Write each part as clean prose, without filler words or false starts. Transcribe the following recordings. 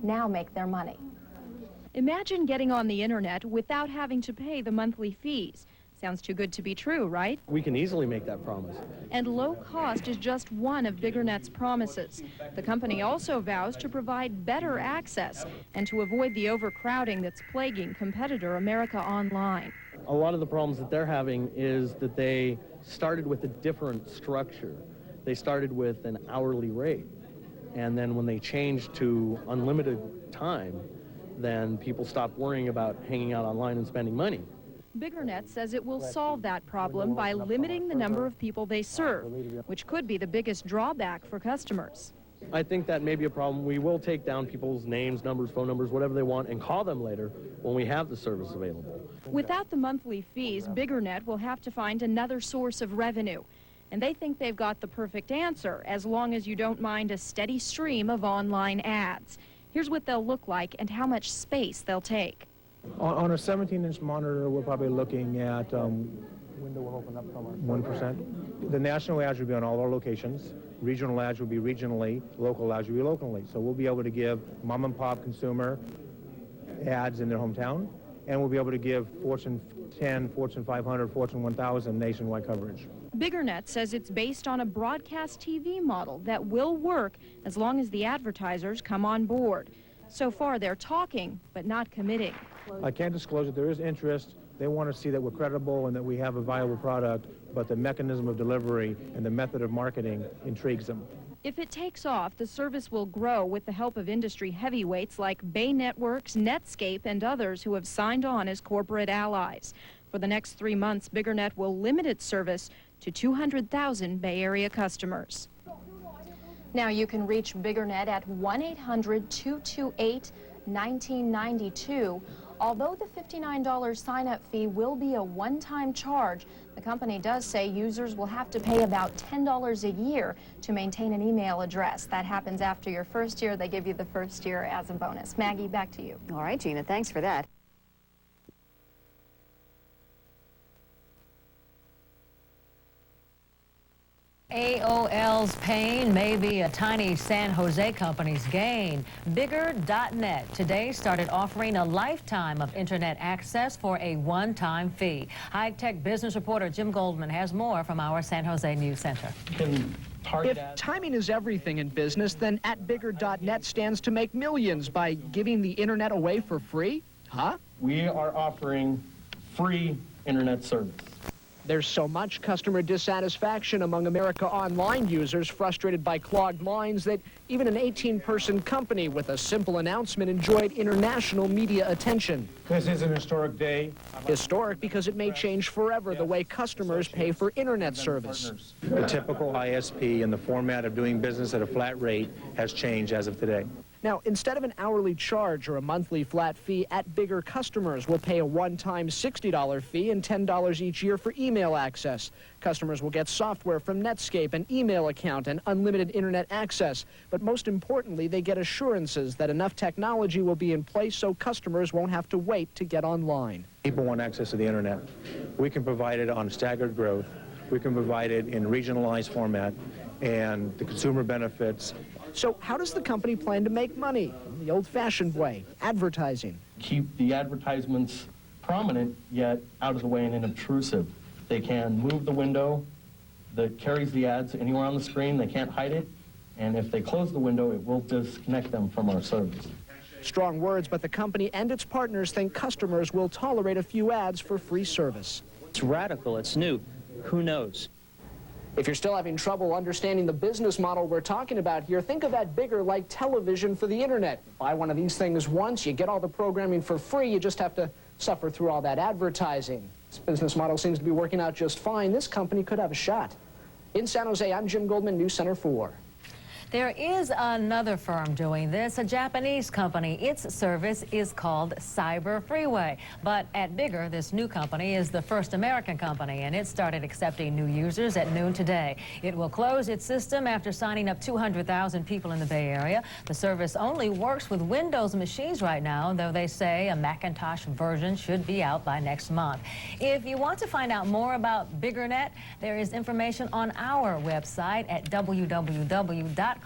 now make their money. Imagine getting on the internet without having to pay the monthly fees. Sounds too good to be true, right? We can easily make that promise. And low cost is just one of BiggerNet's promises. The company also vows to provide better access and to avoid the overcrowding that's plaguing competitor America Online. A lot of the problems that they're having is that they started with a different structure. They started with an hourly rate, and then when they changed to unlimited time, then people stopped worrying about hanging out online and spending money. BiggerNet says it will solve that problem by limiting the number of people they serve, which could be the biggest drawback for customers. I think that may be a problem. We will take down people's names, numbers, phone numbers, whatever they want, and call them later when we have the service available. Without the monthly fees, BiggerNet will have to find another source of revenue. And they think they've got the perfect answer, as long as you don't mind a steady stream of online ads. Here's what they'll look like and how much space they'll take. On a 17-inch monitor, we're probably looking at window will open up somewhere 1%. The national ads will be on all our locations. Regional ads will be regionally. Local ads will be locally. So we'll be able to give mom-and-pop consumer ads in their hometown, and we'll be able to give Fortune 10, Fortune 500, Fortune 1000 nationwide coverage. BiggerNet says it's based on a broadcast TV model that will work as long as the advertisers come on board. So far, they're talking, but not committing. I can't disclose it. There is interest. They want to see that we're credible and that we have a viable product, but the mechanism of delivery and the method of marketing intrigues them. If it takes off, the service will grow with the help of industry heavyweights like Bay Networks, Netscape, and others who have signed on as corporate allies. For the next 3 months, BiggerNet will limit its service to 200,000 Bay Area customers. Now you can reach BiggerNet at 1-800-228-1992. Although the $59 sign-up fee will be a one-time charge, the company does say users will have to pay about $10 a year to maintain an email address. That happens after your first year. They give you the first year as a bonus. Maggie, back to you. All right, Gina, thanks for that. AOL's pain may be a tiny San Jose company's gain. Bigger.net today started offering a lifetime of internet access for a one-time fee. High-tech business reporter Jim Goldman has more from our San Jose News Center. If timing is everything in business, then @Bigger.net stands to make millions by giving the internet away for free? Huh? We are offering free internet service. There's so much customer dissatisfaction among America Online users frustrated by clogged lines that even an 18-person company with a simple announcement enjoyed international media attention. This is an historic day. Historic because it may change forever the way customers pay for internet service. The typical ISP and the format of doing business at a flat rate has changed as of today. Now, instead of an hourly charge or a monthly flat fee, @Bigger customers will pay a one-time $60 fee and $10 each year for email access. Customers will get software from Netscape, an email account, and unlimited internet access. But most importantly, they get assurances that enough technology will be in place so customers won't have to wait to get online. People want access to the internet. We can provide it on staggered growth. We can provide it in regionalized format, and the consumer benefits. So how does the company plan to make money? The old-fashioned way, advertising. Keep the advertisements prominent, yet out of the way and inobtrusive. They can move the window that carries the ads anywhere on the screen. They can't hide it. And if they close the window, it will disconnect them from our service. Strong words, but the company and its partners think customers will tolerate a few ads for free service. It's radical. It's new. Who knows? If you're still having trouble understanding the business model we're talking about here, think of @Bigger like television for the internet. Buy one of these things once, you get all the programming for free, you just have to suffer through all that advertising. This business model seems to be working out just fine. This company could have a shot. In San Jose, I'm Jim Goldman, News Center 4. There is another firm doing this, a Japanese company. Its service is called Cyber Freeway. But @Bigger, this new company is the first American company, and it started accepting new users at noon today. It will close its system after signing up 200,000 people in the Bay Area. The service only works with Windows machines right now, though they say a Macintosh version should be out by next month. If you want to find out more about BiggerNet, there is information on our website at www.kron.com.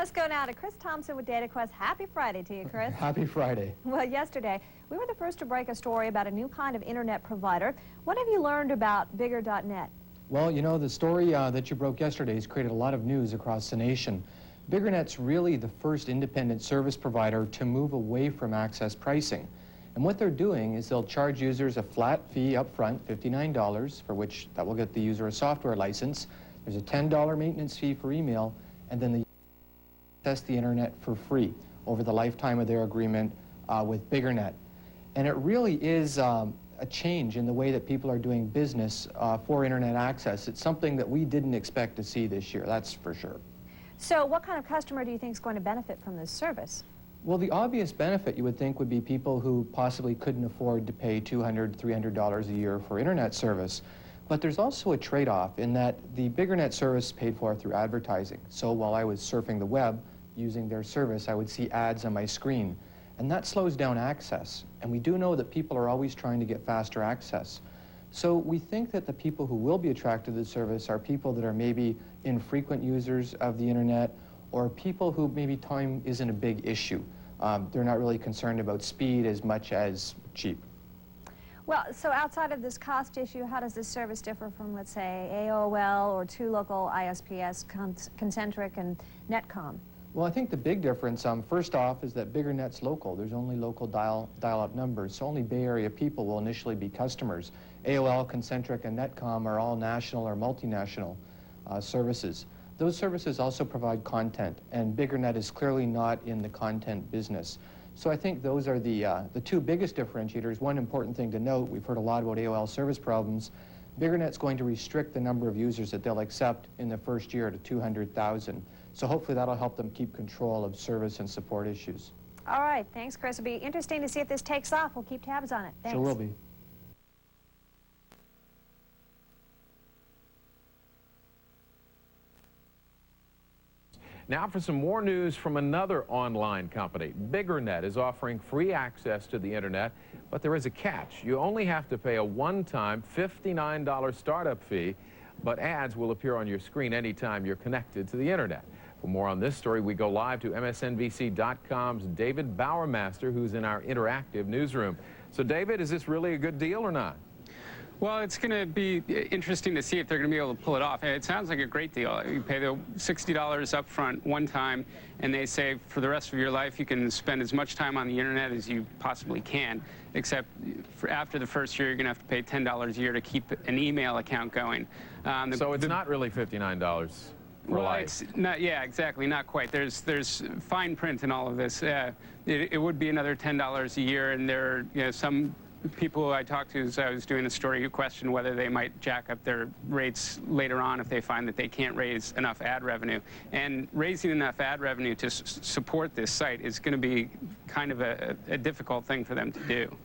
Let's go now to Chris Thompson with DataQuest. Happy Friday to you, Chris. Happy Friday. Well, yesterday, we were the first to break a story about a new kind of internet provider. What have you learned about Bigger.net? Well, you know, the story that you broke yesterday has created a lot of news across the nation. BiggerNet's really the first independent service provider to move away from access pricing. And what they're doing is they'll charge users a flat fee up front, $59, for which that will get the user a software license. There's a $10 maintenance fee for email, and then they access the internet for free over the lifetime of their agreement with BiggerNet. And it really is a change in the way that people are doing business for internet access. It's something that we didn't expect to see this year, that's for sure. So what kind of customer do you think is going to benefit from this service? Well, the obvious benefit you would think would be people who possibly couldn't afford to pay $200, $300 a year for internet service. But there's also a trade-off in that the BiggerNet service is paid for through advertising. So while I was surfing the web using their service, I would see ads on my screen. And that slows down access. And we do know that people are always trying to get faster access. So we think that the people who will be attracted to the service are people that are maybe infrequent users of the internet, or people who maybe time isn't a big issue. They're not really concerned about speed as much as cheap. Well, so outside of this cost issue, how does this service differ from, let's say, AOL or two local ISPs, Concentric and Netcom? Well, I think the big difference, first off, is that BiggerNet's local. There's only local dial-up numbers, so only Bay Area people will initially be customers. AOL, Concentric, and Netcom are all national or multinational services. Those services also provide content, and BiggerNet is clearly not in the content business. So I think those are the two biggest differentiators. One important thing to note, we've heard a lot about AOL service problems. BiggerNet's going to restrict the number of users that they'll accept in the first year to 200,000. So hopefully that'll help them keep control of service and support issues. All right, thanks, Chris. It'll be interesting to see if this takes off. We'll keep tabs on it. Thanks. Sure will be. Now for some more news from another online company. BiggerNet is offering free access to the internet, but there is a catch. You only have to pay a one-time $59 startup fee, but ads will appear on your screen anytime you're connected to the internet. For more on this story, we go live to MSNBC.com's David Bowermaster, who's in our interactive newsroom. So David, is this really a good deal or not? Well, it's going to be interesting to see if they're going to be able to pull it off. It sounds like a great deal. You pay the $60 up front one time, and they say for the rest of your life you can spend as much time on the internet as you possibly can, except for after the first year you're going to have to pay $10 a year to keep an email account going. So it's not really $59 for well, life. it's not, yeah, exactly, not quite. There's fine print in all of this. It would be another $10 a year, and there are some people I talked to as I was doing the story who questioned whether they might jack up their rates later on if they find that they can't raise enough ad revenue. And raising enough ad revenue to support this site is going to be kind of a difficult thing for them to do.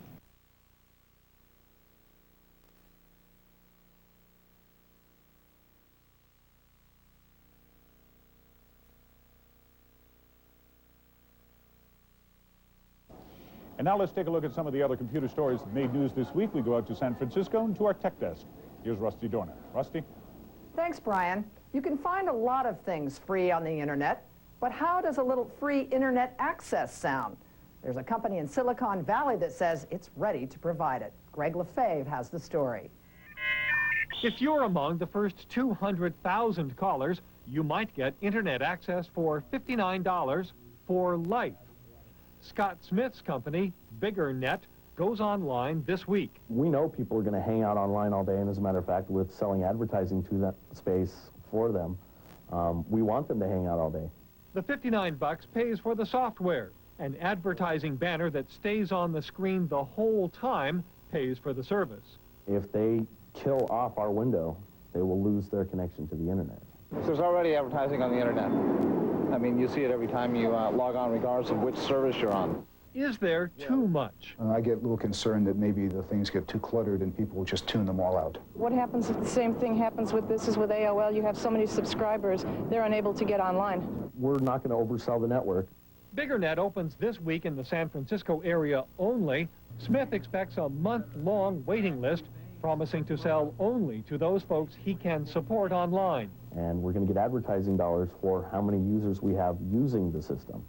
And now let's take a look at some of the other computer stories that made news this week. We go out to San Francisco and to our tech desk. Here's Rusty Dorner. Rusty? Thanks, Brian. You can find a lot of things free on the internet, but how does a little free internet access sound? There's a company in Silicon Valley that says it's ready to provide it. Greg Lefebvre has the story. If you're among the first 200,000 callers, you might get internet access for $59 for life. Scott Smith's company, BiggerNet, goes online this week. We know people are going to hang out online all day, and as a matter of fact, with selling advertising to that space for them, we want them to hang out all day. The $59 pays for the software. An advertising banner that stays on the screen the whole time pays for the service. If they kill off our window, they will lose their connection to the internet. There's already advertising on the internet. I mean, you see it every time you log on, regardless of which service you're on. Is there too much? I get a little concerned that maybe the things get too cluttered and people will just tune them all out. What happens if the same thing happens with this as with AOL? You have so many subscribers, they're unable to get online. We're not going to oversell the network. BiggerNet opens this week in the San Francisco area only. Smith expects a month-long waiting list, promising to sell only to those folks he can support online. And we're going to get advertising dollars for how many users we have using the system,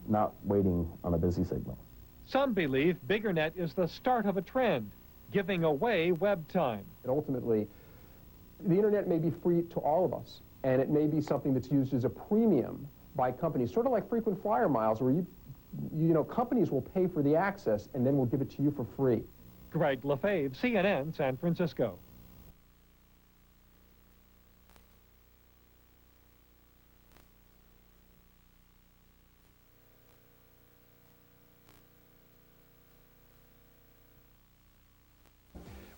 not waiting on a busy signal. Some believe BiggerNet is the start of a trend, giving away web time. And ultimately, the internet may be free to all of us, and it may be something that's used as a premium by companies, sort of like frequent flyer miles, where you know, companies will pay for the access and then will give it to you for free. Greg Lefebvre, CNN, San Francisco.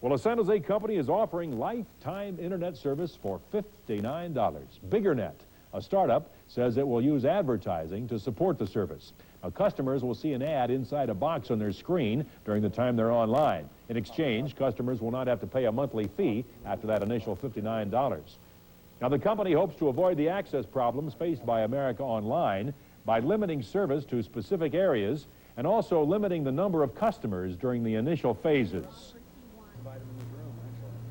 Well, a San Jose company is offering lifetime internet service for $59. BiggerNet, a startup, says it will use advertising to support the service. Now, customers will see an ad inside a box on their screen during the time they're online. In exchange, customers will not have to pay a monthly fee after that initial $59. Now, the company hopes to avoid the access problems faced by America Online by limiting service to specific areas and also limiting the number of customers during the initial phases.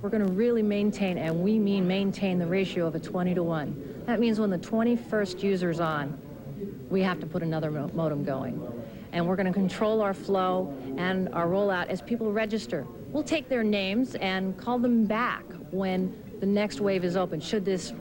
We're going to really maintain, and we mean maintain, the ratio of a 20-to-1. That means when the 21st user's on, we have to put another modem going. And we're going to control our flow and our rollout as people register. We'll take their names and call them back when the next wave is open, should this,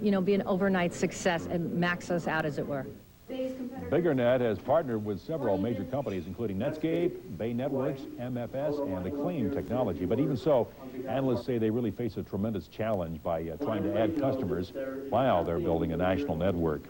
you know, be an overnight success and max us out, as it were. BiggerNet has partnered with several major companies, including Netscape, Bay Networks, MFS, and Acclaim Technology. But even so, analysts say they really face a tremendous challenge by trying to add customers while they're building a national network.